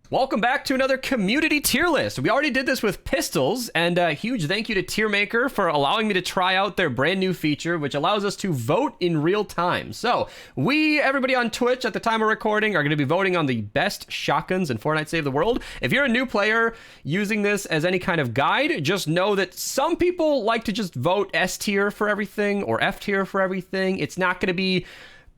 Welcome back to another community tier list. We already did this with pistols, and a huge thank you to Tiermaker for allowing me to try out their brand new feature, which allows us to vote in real time. So everybody on Twitch at the time of recording, are going to be voting on the best shotguns in Fortnite Save the World. If you're a new player using this as any kind of guide, just know that some people like to just vote S tier for everything or F tier for everything. It's not going to be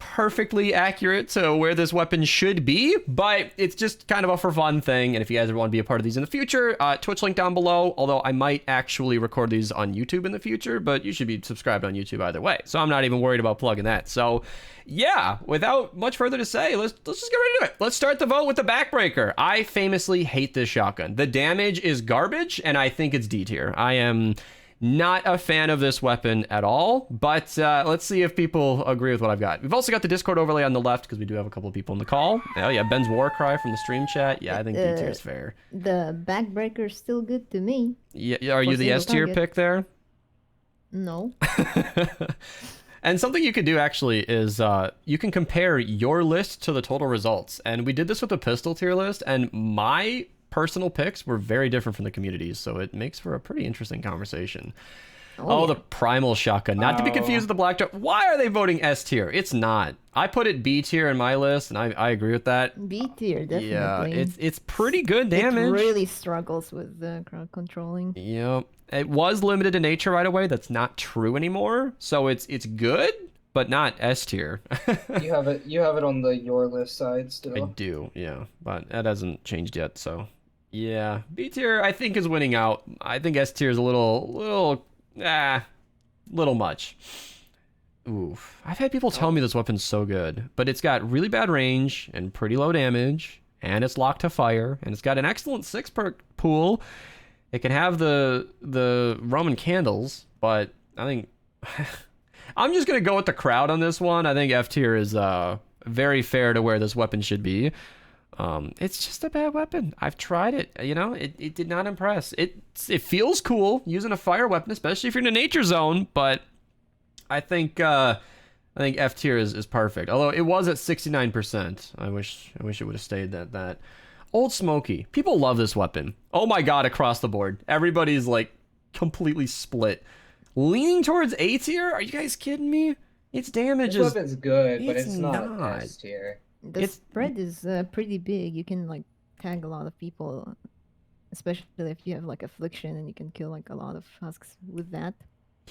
perfectly accurate to where this weapon should be, but it's just kind of a for fun thing. And if you guys want to be a part of these in the future, Twitch link down below, although I might actually record these on YouTube in the future, but you should be subscribed on YouTube either way, so I'm not even worried about plugging that. So yeah, without much further to say, let's just get ready to do it. Let's start the vote with the backbreaker. I famously hate this shotgun. The damage is garbage, and I think it's D tier. I am not a fan of this weapon at all, but let's see if people agree with what I've got. We've also got the Discord overlay on the left because we do have a couple of people in the call. Oh yeah, Ben's war cry from the stream chat. Yeah, I think D tier is fair. The backbreaker is still good to me. Yeah, are you the S tier pick there? No. And something you could do actually is you can compare your list to the total results. And we did this with the pistol tier list, and my personal picks were very different from the communities, so it makes for a pretty interesting conversation. Oh, yeah. The primal shotgun, not to be confused with the blackjack. Why are they voting S tier? It's not. I put it B tier in my list, and I agree with that. B tier, definitely. Yeah, it's pretty good damage. It really struggles with the crowd controlling. Yep. It was limited to nature right away. That's not true anymore. So it's good, but not S tier. You have it on the your list side still. I do, yeah, but that hasn't changed yet. So yeah, B tier I think is winning out. I think S tier is a little much. Oof. I've had people tell me this weapon's so good, but it's got really bad range and pretty low damage, and it's locked to fire, and it's got an excellent 6-perk pool. It can have the Roman candles, but I think I'm just gonna go with the crowd on this one. I think F tier is very fair to where this weapon should be. It's just a bad weapon. I've tried it. You know, it did not impress. It feels cool using a fire weapon, especially if you're in a nature zone. But I think F tier is perfect. Although it was at 69%. I wish it would have stayed at that. Old Smoky. People love this weapon. Oh my god, across the board. Everybody's like completely split. Leaning towards A tier? Are you guys kidding me? Its damage this weapon's good, but it's not S tier. The spread is pretty big. You can like tag a lot of people, especially if you have like affliction, and you can kill like a lot of husks with that.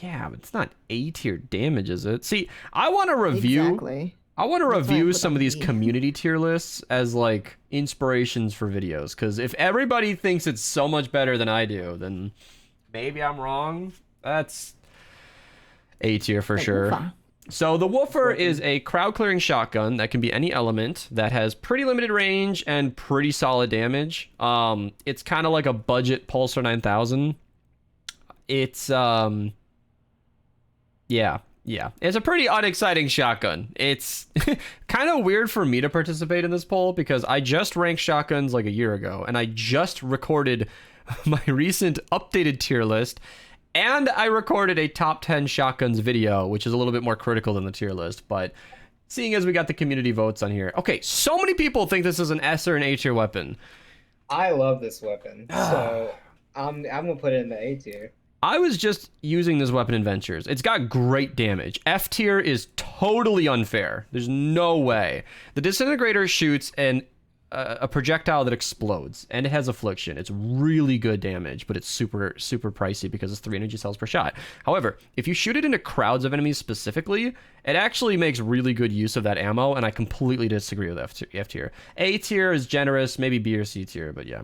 Yeah, but it's not A tier damage, is it? See, I want to review. Exactly. I want to review some of these community tier lists as like inspirations for videos, because if everybody thinks it's so much better than I do, then maybe I'm wrong. That's A tier for sure. So the Woofer is a crowd clearing shotgun that can be any element that has pretty limited range and pretty solid damage. It's kind of like a budget Pulsar 9000. It's yeah. It's a pretty unexciting shotgun. It's kind of weird for me to participate in this poll because I just ranked shotguns like a year ago, and I just recorded my recent updated tier list. And I recorded a top 10 shotguns video, which is a little bit more critical than the tier list. But seeing as we got the community votes on here. Okay, so many people think this is an S or an A tier weapon. I love this weapon. So I'm going to put it in the A tier. I was just using this weapon in Ventures. It's got great damage. F tier is totally unfair. There's no way. The disintegrator shoots a projectile that explodes, and it has affliction. It's really good damage, but it's super pricey because it's 3 energy cells per shot. However, if you shoot it into crowds of enemies specifically, it actually makes really good use of that ammo, and I completely disagree with F tier. A tier is generous, maybe B or C tier, but yeah.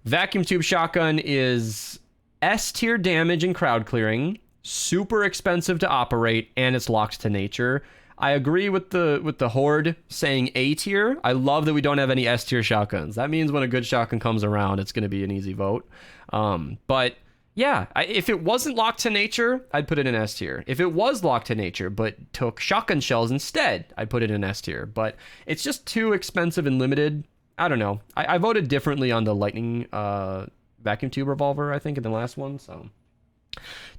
Vacuum tube shotgun is S tier damage and crowd clearing, super expensive to operate, and it's locked to nature. I agree with the Horde saying A tier. I love that we don't have any S tier shotguns. That means when a good shotgun comes around, it's going to be an easy vote. But yeah, if it wasn't locked to nature, I'd put it in S tier. If it was locked to nature but took shotgun shells instead, I'd put it in S tier. But it's just too expensive and limited. I don't know. I voted differently on the lightning vacuum tube revolver, I think, in the last one. So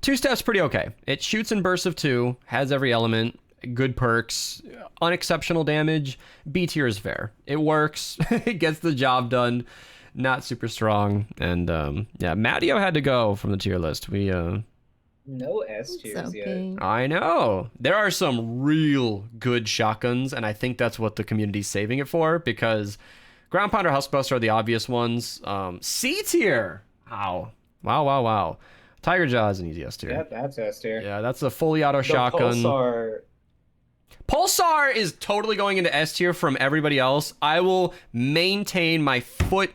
2-step's pretty okay. It shoots in bursts of 2, has every element. good perks, unexceptional damage. B tier is fair. It works. It gets the job done. Not super strong. And yeah, Matteo had to go from the tier list. We No S It's tiers okay. yet. I know. There are some real good shotguns, and I think that's what the community's saving it for, because Ground Pounder, Huskbuster are the obvious ones. C tier. Wow. Wow. Tiger Jaw is an easy S tier. Yep, that's S tier. Yeah, that's a fully auto The shotgun. Pulsar, Pulsar is totally going into S tier from everybody else. I will maintain my foot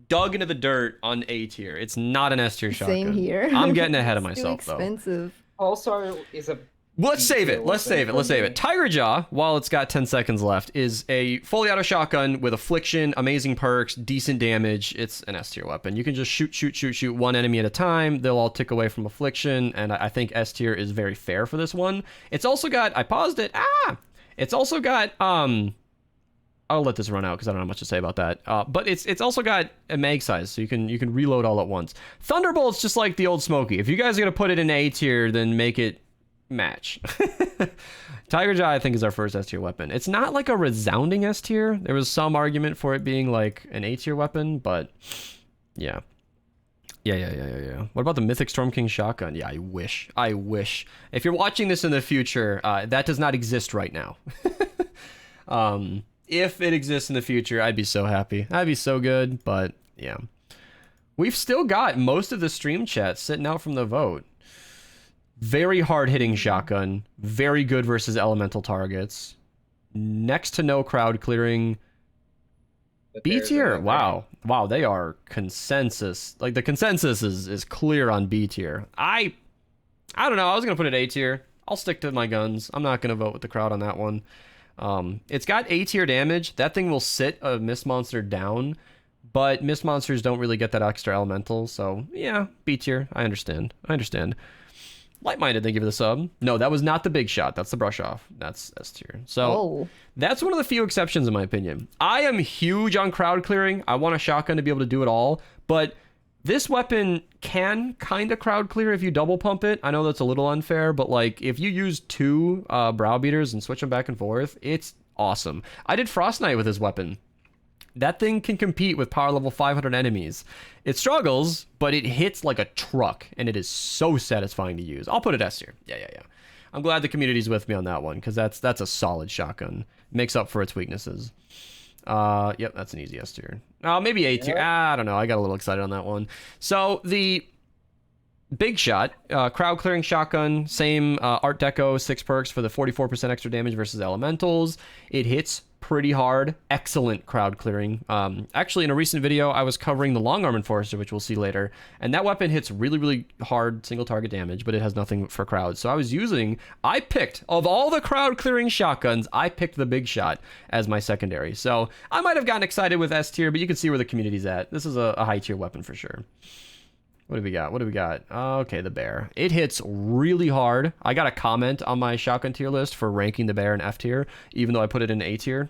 dug into the dirt on A tier. It's not an S tier shotgun. Same here. I'm getting ahead of It's myself, too though. expensive. Pulsar is a. Let's save it. Let's save it. Tiger Jaw, while it's got 10 seconds left, is a fully auto shotgun with affliction, amazing perks, decent damage. It's an S tier weapon. You can just shoot one enemy at a time. They'll all tick away from affliction, and I think S tier is very fair for this one. It's also got, I paused it. It's also got, I'll let this run out because I don't have much to say about that. But it's also got a mag size, so you can reload all at once. Thunderbolt's just like the old Smokey. If you guys are gonna put it in A tier, then make it match. Tiger Jaw, I think, is our first S tier weapon. It's not like a resounding S tier. There was some argument for it being like an A tier weapon, but yeah. What about the Mythic Storm King shotgun? Yeah, I wish. If you're watching this in the future, that does not exist right now. If it exists in the future, I'd be so happy. That'd be so good, but yeah. We've still got most of the stream chat sitting out from the vote. Very hard-hitting shotgun. Very good versus elemental targets. Next to no crowd clearing. but B there's tier. another- Wow, they are consensus. Like, the consensus is clear on B tier. I don't know. I was gonna put it A tier. I'll stick to my guns. I'm not gonna vote with the crowd on that one. It's got A tier damage. That thing will sit a Mist Monster down, but Mist Monsters don't really get that extra elemental. So yeah, B tier. I understand. Light-minded, they give it a sub. No, that was not the big shot. That's the brush off. That's S tier. So Oh, that's one of the few exceptions in my opinion. I am huge on crowd clearing. I want a shotgun to be able to do it all, but this weapon can kind of crowd clear if you double pump it. I know that's a little unfair, but like if you use two browbeaters and switch them back and forth, it's awesome. I did Frost Knight with this weapon. That thing can compete with power level 500 enemies. It struggles, but it hits like a truck, and it is so satisfying to use. I'll put it S tier. Yeah. I'm glad the community's with me on that one, because that's a solid shotgun. Makes up for its weaknesses. Yep, that's an easy S tier. Maybe A tier. I don't know. I got a little excited on that one. So the big shot, crowd clearing shotgun, same Art Deco, 6 perks for the 44% extra damage versus elementals. It hits pretty hard. Excellent crowd clearing. Actually, in a recent video, I was covering the Long Arm Enforcer, which we'll see later, and that weapon hits really hard single target damage, but it has nothing for crowd. So I picked, of all the crowd clearing shotguns, I picked the big shot as my secondary. So I might have gotten excited with S tier, but you can see where the community's at. This is a high tier weapon for sure. What do we got? Okay, the bear. It hits really hard. I got a comment on my shotgun tier list for ranking the bear in F tier, even though I put it in A tier.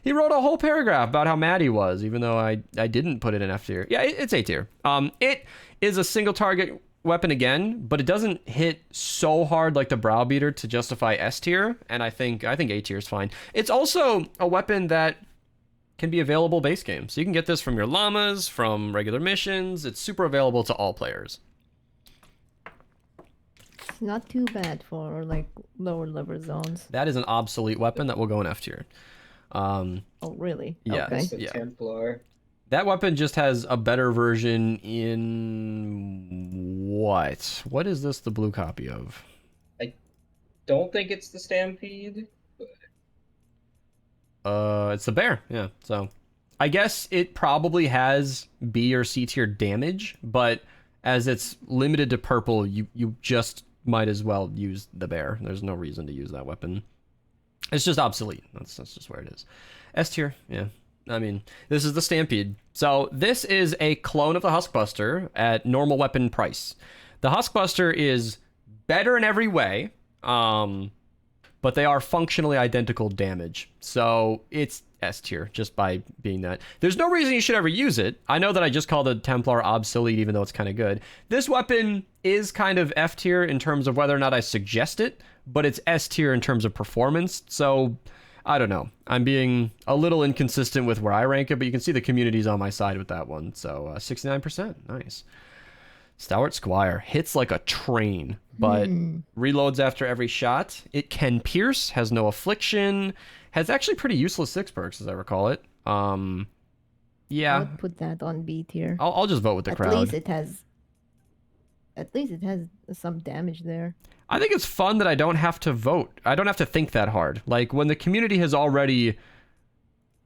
He wrote a whole paragraph about how mad he was, even though I didn't put it in F tier. Yeah, it's A tier. It is a single target weapon again, but it doesn't hit so hard like the browbeater to justify S tier, and I think A tier is fine. It's also a weapon that can be available base game. So you can get this from your llamas, from regular missions. It's super available to all players. it's not too bad for like lower level zones. That is an obsolete weapon that will go in F tier. Oh, really? Yeah. Okay. That's the Yeah. Templar. That weapon just has a better version in what? What is this the blue copy of? Don't think it's the Stampede. It's the bear. Yeah. So I guess it probably has B or C tier damage, but as it's limited to purple, you just might as well use the bear. There's no reason to use that weapon. It's just obsolete. That's just where it is. S tier. Yeah. I mean, this is the Stampede. So this is a clone of the Huskbuster at normal weapon price. The Huskbuster is better in every way, but they are functionally identical damage. So it's S tier just by being that. There's no reason you should ever use it. I know that I just called the Templar obsolete, even though it's kind of good. This weapon is kind of F tier in terms of whether or not I suggest it, but it's S tier in terms of performance. So I don't know. I'm being a little inconsistent with where I rank it, but you can see the community's on my side with that one. So 69%. Nice. Stalwart Squire hits like a train, but reloads after every shot. It can pierce, has no affliction, has actually pretty useless 6 perks as I recall it. I Yeah, would put that on B tier. I'll just vote with the At crowd. least it has. At least it has some damage there. I think it's fun that I don't have to vote. I don't have to think that hard. Like when the community has already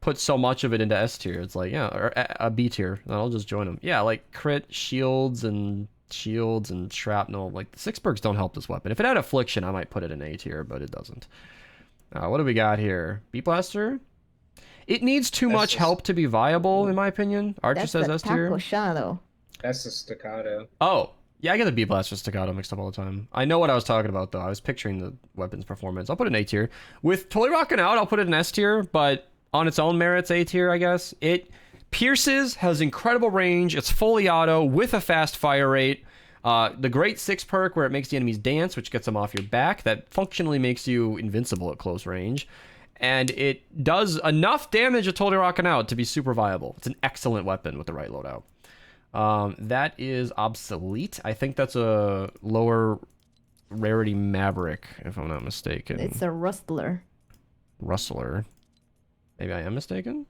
put so much of it into S tier, it's like, yeah, or a B tier. I'll just join them. Yeah, like crit, shields and shrapnel. Like the 6 perks don't help this weapon. If it had affliction, I might put it in A tier, but it doesn't. What do we got here? Beat Blaster? It needs too much help to be viable, in my opinion. Archer That's says the S tier. Taco Shadow. That's the staccato. Oh, yeah, I get the Beat Blaster staccato mixed up all the time. I know what I was talking about, though. I was picturing the weapon's performance. I'll put it in A tier. With totally rocking out, I'll put it in S tier, but on its own merits, A tier, I guess. It pierces, has incredible range, it's fully auto with a fast fire rate. The great 6 perk where it makes the enemies dance, which gets them off your back, that functionally makes you invincible at close range. And it does enough damage at totally rocking out to be super viable. It's an excellent weapon with the right loadout. That is obsolete. I think that's a lower rarity Maverick, if I'm not mistaken. It's a Rustler. Rustler. Maybe I am mistaken?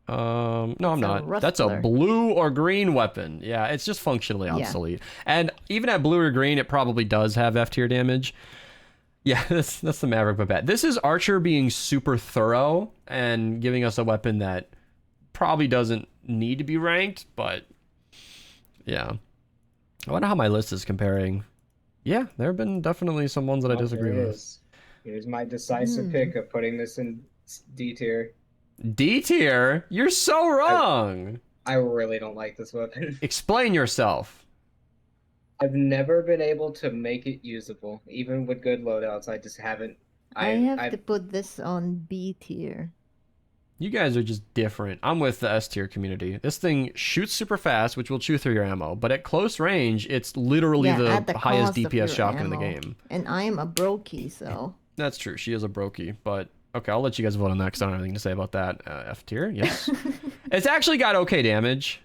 No, I'm not. That's a Rustler. blue or green weapon. Yeah, it's just functionally obsolete. And even at blue or green, it probably does have F tier damage. Yeah, that's the Maverick Babette. This is Archer being super thorough and giving us a weapon that probably doesn't need to be ranked, but yeah. I wonder how my list is comparing. Yeah, there have been definitely some ones that I disagree with. Here's my decisive pick of putting this in D tier. D tier? You're so wrong. I really don't like this weapon. Explain yourself. I've never been able to make it usable, even with good loadouts. I just haven't. I have to put this on B tier. You guys are just different. I'm with the S tier community. This thing shoots super fast, which will chew through your ammo, but at close range, it's literally Yeah, the at highest cost of DPS your shotgun in the ammo. game. And I'm a brokey, so. That's true. She is a brokey, but okay, I'll let you guys vote on that because I don't have anything to say about that. F tier, yes. It's actually got okay damage.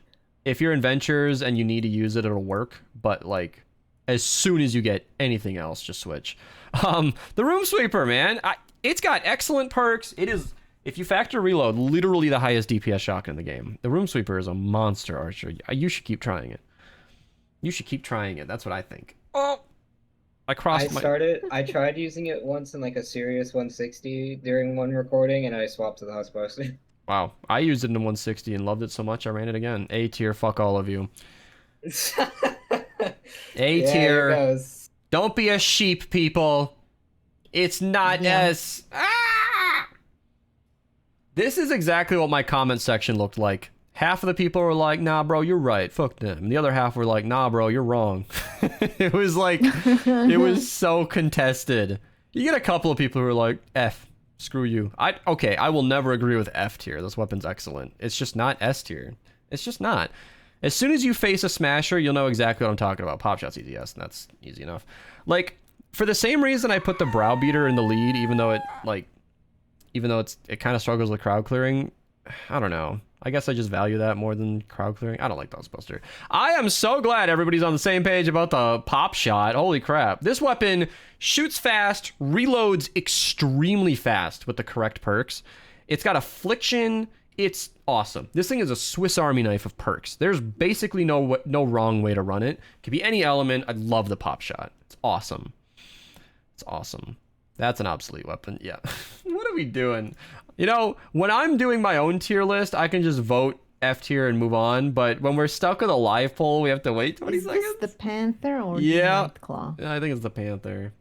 If you're in Ventures and you need to use it, it'll work. But like, as soon as you get anything else, just switch. The Room Sweeper, man, it's got excellent perks. It is, if you factor reload, literally the highest DPS shotgun in the game. The Room Sweeper is a monster, Archer. You should keep trying it. You should keep trying it. That's what I think. Oh, I tried using it once in like a serious 160 during one recording, and I swapped to the Huskbuster. Wow, I used it in 160 and loved it so much I ran it again. A tier, fuck all of you. A tier. Don't be a sheep, people. It's not S. Ah! This is exactly what my comment section looked like. Half of the people were like, nah, bro, you're right. Fuck them. And the other half were like, nah, bro, you're wrong. It was like, it was so contested. You get a couple of people who are like, F. Screw you. Okay, I will never agree with F tier. This weapon's excellent. It's just not S tier. It's just not. As soon as you face a smasher, you'll know exactly what I'm talking about. Pop Shot's EDS, and that's easy enough. Like, for the same reason I put the Browbeater in the lead, even though it kind of struggles with crowd clearing, I don't know. I guess I just value that more than crowd clearing. I don't like Ghostbuster. I am so glad everybody's on the same page about the Pop Shot. Holy crap. This weapon shoots fast, reloads extremely fast with the correct perks. It's got affliction. It's awesome. This thing is a Swiss Army knife of perks. There's basically no wrong way to run it. It could be any element. I love the Pop Shot. It's awesome. It's awesome. That's an obsolete weapon. Yeah. What are we doing? You know, when I'm doing my own tier list, I can just vote F tier and move on. But when we're stuck with a live poll, we have to wait 20 seconds. Is this the Panther or the Nightclaw? Yeah, I think it's the Panther.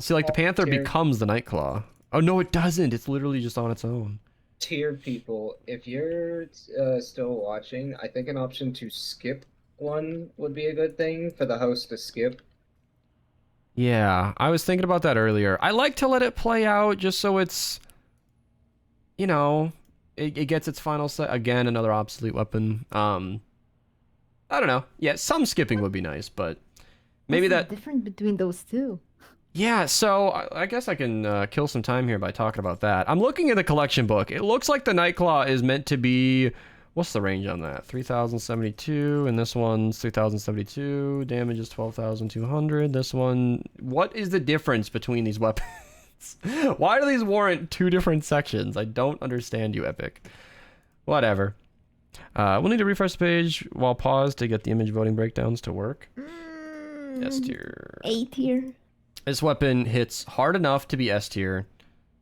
See, like the Panther becomes the Nightclaw. Oh, no, it doesn't. It's literally just on its own. Tier people, if you're still watching, I think an option to skip one would be a good thing for the host to skip. Yeah, I was thinking about that earlier. I like to let it play out just so it's, you know, it gets its final set. Again, another obsolete weapon. I don't know. Yeah, some skipping would be nice, but maybe What's the difference between those two? Yeah, so I guess I can kill some time here by talking about that. I'm looking at the collection book. It looks like the Nightclaw is meant to be... What's the range on that? 3,072, and this one's 3,072. Damage is 12,200. This one... What is the difference between these weapons? Why do these warrant two different sections? I don't understand you, Epic. Whatever. We'll need to refresh the page while paused to get the image voting breakdowns to work. S tier. A tier. This weapon hits hard enough to be S tier,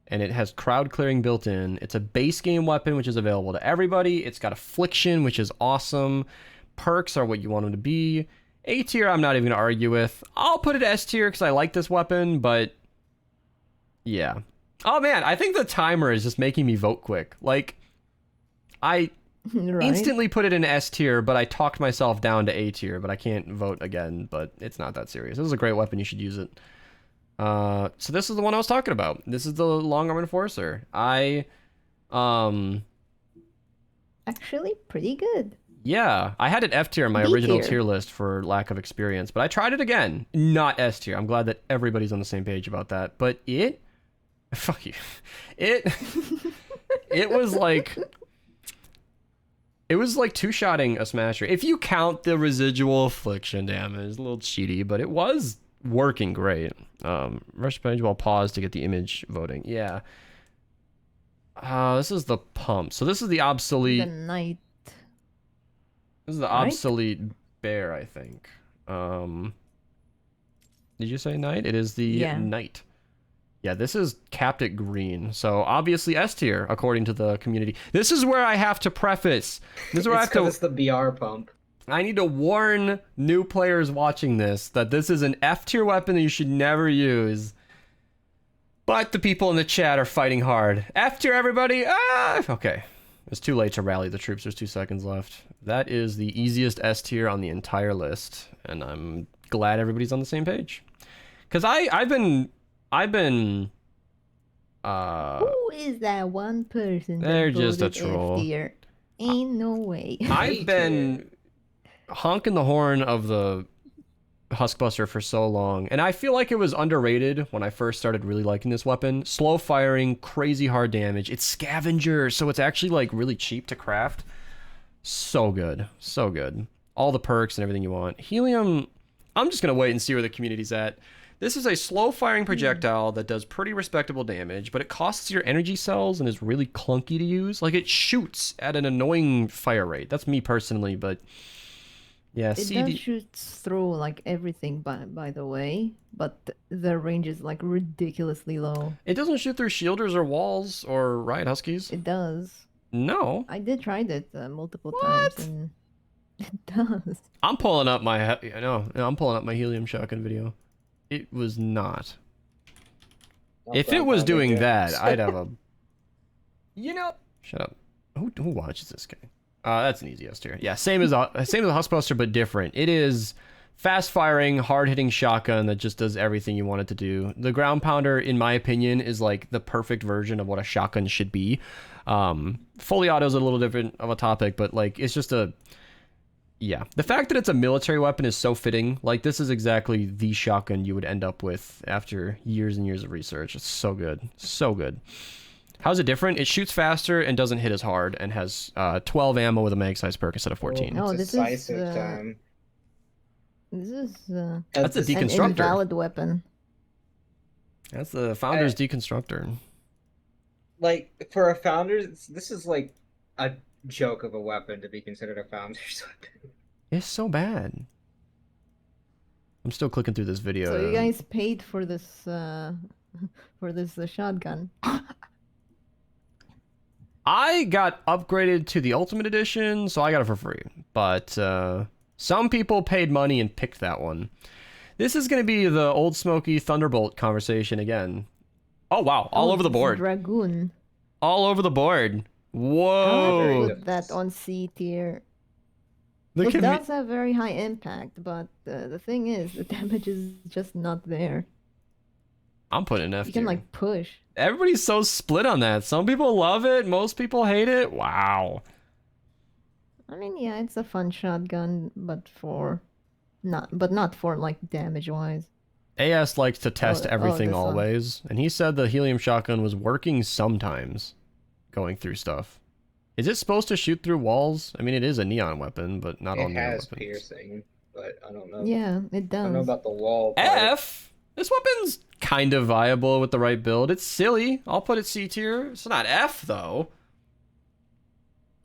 and it has crowd clearing built in. It's a base game weapon, which is available to everybody. It's got affliction, which is awesome. Perks are what you want them to be. A tier, I'm not even going to argue with. I'll put it S tier because I like this weapon, but yeah. Oh man, I think the timer is just making me vote quick. Like, I Right. instantly put it in S tier, but I talked myself down to A tier, but I can't vote again, but it's not that serious. This is a great weapon. You should use it. So this is the one I was talking about. This is the long arm enforcer. Actually, pretty good. Yeah, I had it F tier in my B original tier. tier list for lack of experience, but I tried it again. Not S tier. I'm glad that everybody's on the same page about that. But fuck you. It was like... It was like two-shotting a smasher. If you count the residual affliction damage, a little cheaty, but it was working great. Rush page while pause to get the image voting. Yeah. This is the pump. So this is the obsolete... The knight. This is the Right? obsolete bear, I think. Did you say knight? It is the Yeah. knight. Yeah, this is capped at green. So obviously S tier, according to the community. This is where I have to preface. This is where I have to... It's the BR pump. I need to warn new players watching this that this is an F tier weapon that you should never use. But the people in the chat are fighting hard. F tier, everybody! Ah! Okay. It's too late to rally the troops. There's 2 seconds left. That is the easiest S tier on the entire list. And I'm glad everybody's on the same page. Because I've been... Who is that one person? They're that just a voted F troll. tier? Ain't no way. I've been honking the horn of the Huskbuster for so long, and I feel like it was underrated when I first started really liking this weapon. Slow firing, crazy hard damage. It's scavenger, so it's actually like really cheap to craft. So good. So good. All the perks and everything you want. Helium, I'm just going to wait and see where the community's at. This is a slow-firing projectile that does pretty respectable damage, but it costs your energy cells and is really clunky to use. Like, it shoots at an annoying fire rate. That's me personally, but... Yeah, It CD... does shoot through like everything, by the way, but the range is like ridiculously low. It doesn't shoot through shielders or walls or riot huskies. It does. No. I did try that multiple times, and it does. I'm pulling up my... I'm pulling up my helium shotgun video. It was not. If it was doing that, I'd have a... You know... Shut up. Who watches this guy? That's an easy S tier. Yeah, same as the Huskbuster, but different. It is fast-firing, hard-hitting shotgun that just does everything you want it to do. The ground pounder, in my opinion, is like the perfect version of what a shotgun should be. Fully auto is a little different of a topic, but like it's just a... Yeah. The fact that it's a military weapon is so fitting. Like, this is exactly the shotgun you would end up with after years and years of research. It's so good. So good. How's it different? It shoots faster and doesn't hit as hard and has 12 ammo with a mag size perk instead of 14. Oh, this Decisive is time. this is That's a an deconstructor. invalid weapon. That's the founder's deconstructor. Like, for a founder's, this is like a joke of a weapon to be considered a founder's weapon. It's so bad. I'm still clicking through this video. So you guys paid for this shotgun. I got upgraded to the Ultimate Edition, so I got it for free. But some people paid money and picked that one. This is going to be the Old Smoky Thunderbolt conversation again. Oh, wow. All over the this is board. Dragoon. All over the board. I Whoa. would put that on C tier. The It commu- does have very high impact, but the thing is, the damage is just not there. I'm putting an F You can tier. like push. Everybody's so split on that. Some people love it. Most people hate it. Wow. I mean, yeah, it's a fun shotgun, but not for like damage wise. AS likes to test everything this one. always, and he said the helium shotgun was working sometimes, going through stuff. Is it supposed to shoot through walls? I mean, it is a neon weapon, but not all It neon has weapons. piercing, but I don't know. Yeah, it I don't know does. about the wall part. F? This weapon's kind of viable with the right build. It's silly. I'll put it C tier. It's not F, though.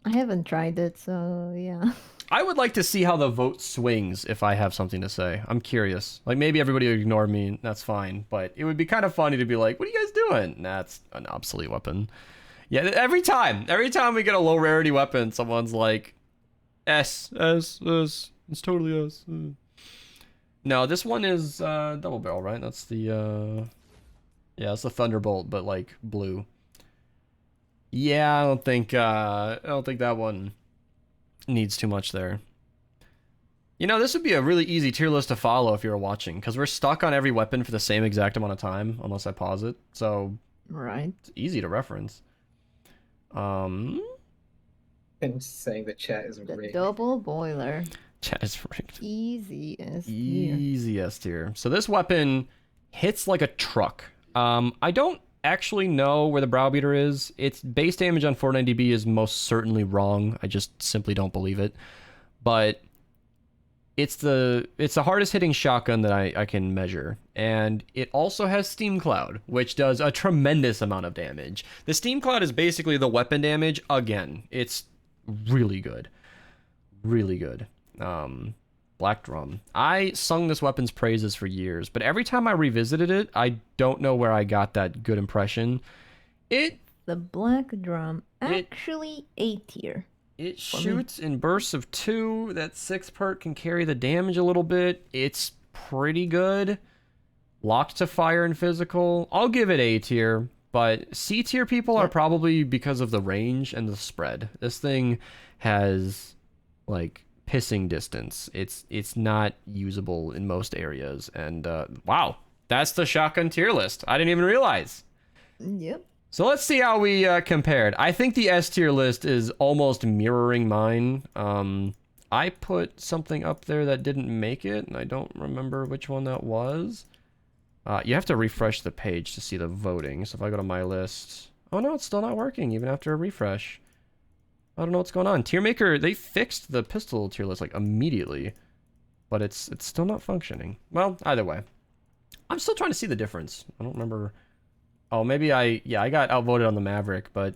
I haven't tried it, so yeah. I would like to see how the vote swings if I have something to say. I'm curious. Like, maybe everybody would ignore me. That's fine. But it would be kind of funny to be like, what are you guys doing? Nah, it's an obsolete weapon. Yeah, every time we get a low rarity weapon, someone's like, S. It's totally S. No, this one is double barrel, right? That's the, yeah, it's the Thunderbolt, but like blue. Yeah, I don't think that one needs too much there. You know, this would be a really easy tier list to follow if you were watching, because we're stuck on every weapon for the same exact amount of time, unless I pause it. So Right. it's easy to reference. And saying the chat is The rigged. double boiler. Chat is rigged. Easy as tier. Easy S tier. So this weapon hits like a truck. I don't actually know where the browbeater is. Its base damage on 490B is most certainly wrong. I just simply don't believe it. But it's the hardest hitting shotgun that I can measure. And it also has Steam Cloud, which does a tremendous amount of damage. The Steam Cloud is basically the weapon damage again. It's really good. Really good. Black Drum. I sung this weapon's praises for years, but every time I revisited it, I don't know where I got that good impression. The Black Drum. Actually, A tier. It shoots in bursts of 2. That 6 perk can carry the damage a little bit. It's pretty good. Locked to fire and physical. I'll give it A tier, but C tier people are probably because of the range and the spread. This thing has like pissing distance. It's not usable in most areas. And wow, that's the shotgun tier list. I didn't even realize. Yep. So let's see how we compared. I think the S tier list is almost mirroring mine. I put something up there that didn't make it, and I don't remember which one that was. You have to refresh the page to see the voting. So if I go to my list, oh no, it's still not working even after a refresh. I don't know what's going on. Tiermaker, they fixed the pistol tier list like immediately, but it's still not functioning. Well, either way, I'm still trying to see the difference. I don't remember. Oh, maybe I got outvoted on the Maverick, but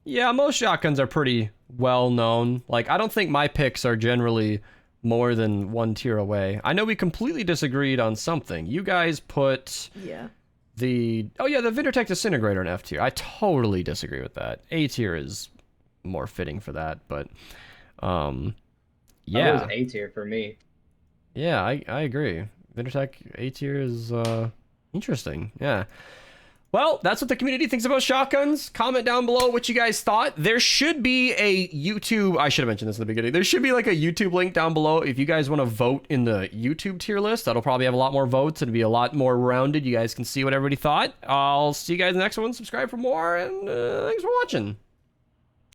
yeah, most shotguns are pretty well known. Like, I don't think my picks are generally more than one tier away. I know we completely disagreed on something. You guys put the Vintertech Disintegrator in F tier. I totally disagree with that. A tier is more fitting for that, but That was A tier for me. Yeah, I agree. Vintertech A tier is interesting. Yeah. Well, that's what the community thinks about shotguns. Comment down below what you guys thought. There should be a YouTube... I should have mentioned this in the beginning. There should be like a YouTube link down below if you guys want to vote in the YouTube tier list. That'll probably have a lot more votes and be a lot more rounded. You guys can see what everybody thought. I'll see you guys in the next one. Subscribe for more, and thanks for watching.